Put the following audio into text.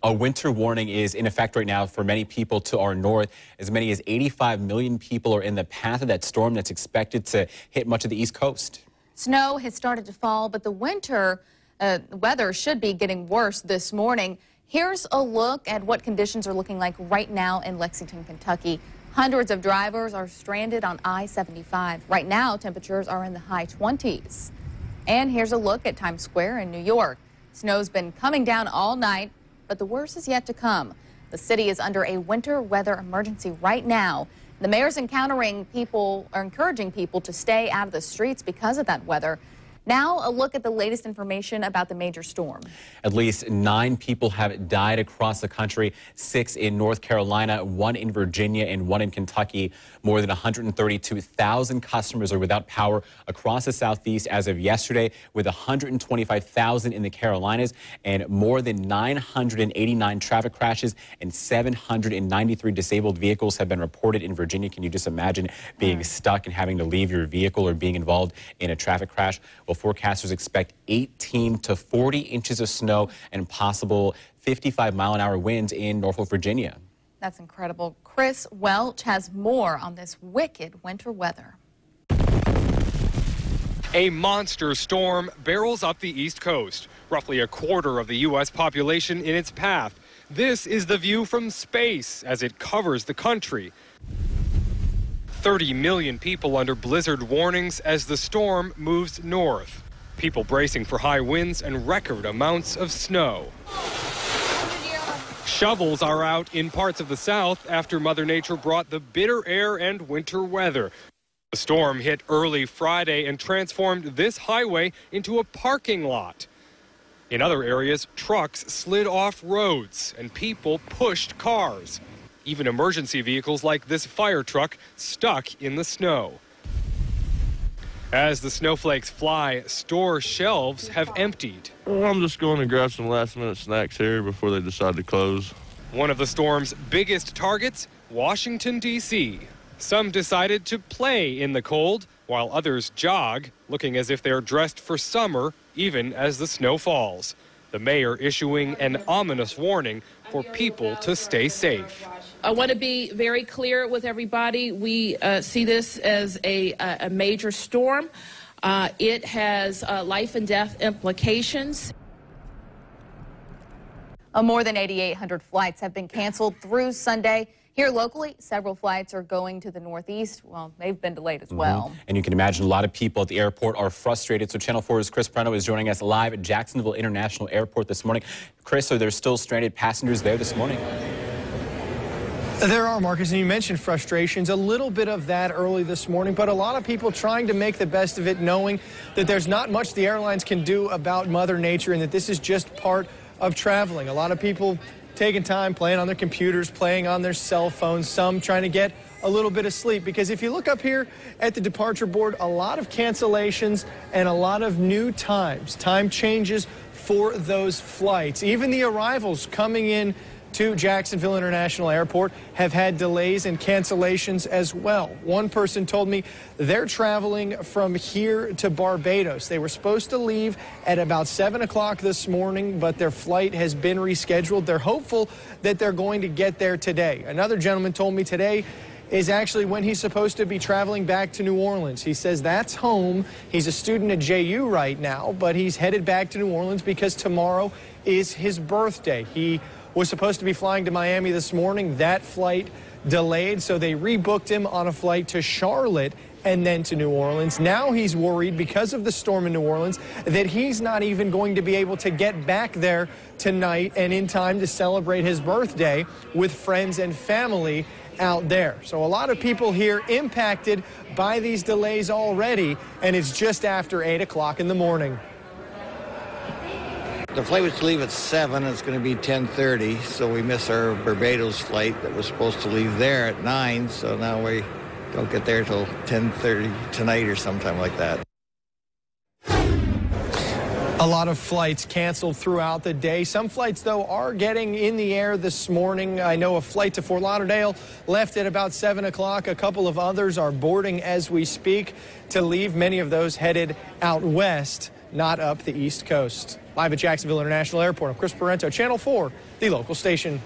A winter warning is in effect right now for many people to our north. As many as 85 million people are in the path of that storm that's expected to hit much of the East Coast. Snow has started to fall, but the winter weather should be getting worse this morning. Here's a look at what conditions are looking like right now in Lexington, Kentucky. Hundreds of drivers are stranded on I-75. Right now, temperatures are in the high 20s. And here's a look at Times Square in New York. Snow's been coming down all night, but the worst is yet to come. The city is under a winter weather emergency right now. The mayor's encouraging people to stay out of the streets because of that weather. Now, a look at the latest information about the major storm. At least 9 people have died across the country, 6 in North Carolina, 1 in Virginia, and 1 in Kentucky. More than 132,000 customers are without power across the Southeast as of yesterday, with 125,000 in the Carolinas, and more than 989 traffic crashes and 793 disabled vehicles have been reported in Virginia. Can you just imagine being stuck and having to leave your vehicle or being involved in a traffic crash? Well, forecasters expect 18 to 40 inches of snow and possible 55-mile-an-hour winds in Norfolk, Virginia. That's incredible. Chris Welch has more on this wicked winter weather. A monster storm barrels up the East Coast, roughly a quarter of the U.S. population in its path. This is the view from space as it covers the country. 30 million people under blizzard warnings as the storm moves north. People bracing for high winds and record amounts of snow. Shovels are out in parts of the South after Mother Nature brought the bitter air and winter weather. The storm hit early Friday and transformed this highway into a parking lot. In other areas, trucks slid off roads and people pushed cars. Even emergency vehicles like this fire truck stuck in the snow. As the snowflakes fly, store shelves have emptied. Well, I'm just going to grab some last-minute snacks here before they decide to close. One of the storm's biggest targets, Washington, D.C. Some decided to play in the cold, while others jog, looking as if they're dressed for summer, even as the snow falls. The mayor issuing an ominous warning for people to stay safe. I want to be very clear with everybody. We see this as a major storm. It has life and death implications. More than 8,800 flights have been canceled through Sunday. Here locally, several flights are going to the Northeast. Well, they've been delayed as well. And you can imagine a lot of people at the airport are frustrated. So Channel 4's Chris Preno is joining us live at Jacksonville International Airport this morning. Chris, are there still stranded passengers there this morning? There are, Marcus, and you mentioned frustrations, a little bit of that early this morning, but a lot of people trying to make the best of it, knowing that there's not much the airlines can do about Mother Nature and that this is just part of traveling. A lot of people taking time, playing on their computers, playing on their cell phones, some trying to get a little bit of sleep. Because if you look up here at the departure board, a lot of cancellations and a lot of new times, time changes for those flights. Even the arrivals coming in to Jacksonville International Airport have had delays and cancellations as well. One person told me they're traveling from here to Barbados. They were supposed to leave at about 7 o'clock this morning, but their flight has been rescheduled. They're hopeful that they're going to get there today. Another gentleman told me today is actually when he's supposed to be traveling back to New Orleans. He says that's home. He's a student at JU right now, but he's headed back to New Orleans because tomorrow is his birthday. He was supposed to be flying to Miami this morning. That flight delayed, so they rebooked him on a flight to Charlotte and then to New Orleans. Now he's worried because of the storm in New Orleans that he's not even going to be able to get back there tonight and in time to celebrate his birthday with friends and family out there. So a lot of people here impacted by these delays already, and it's just after 8 o'clock in the morning. The flight was to leave at 7. It's going to be 10:30, so we miss our Barbados flight that was supposed to leave there at 9, so now we don't get there till 10:30 tonight or sometime like that. A lot of flights canceled throughout the day. Some flights, though, are getting in the air this morning. I know a flight to Fort Lauderdale left at about 7 o'clock. A couple of others are boarding as we speak to leave. Many of those headed out west, not up the East Coast. Live at Jacksonville International Airport, I'm Chris Parento, Channel 4, the local station.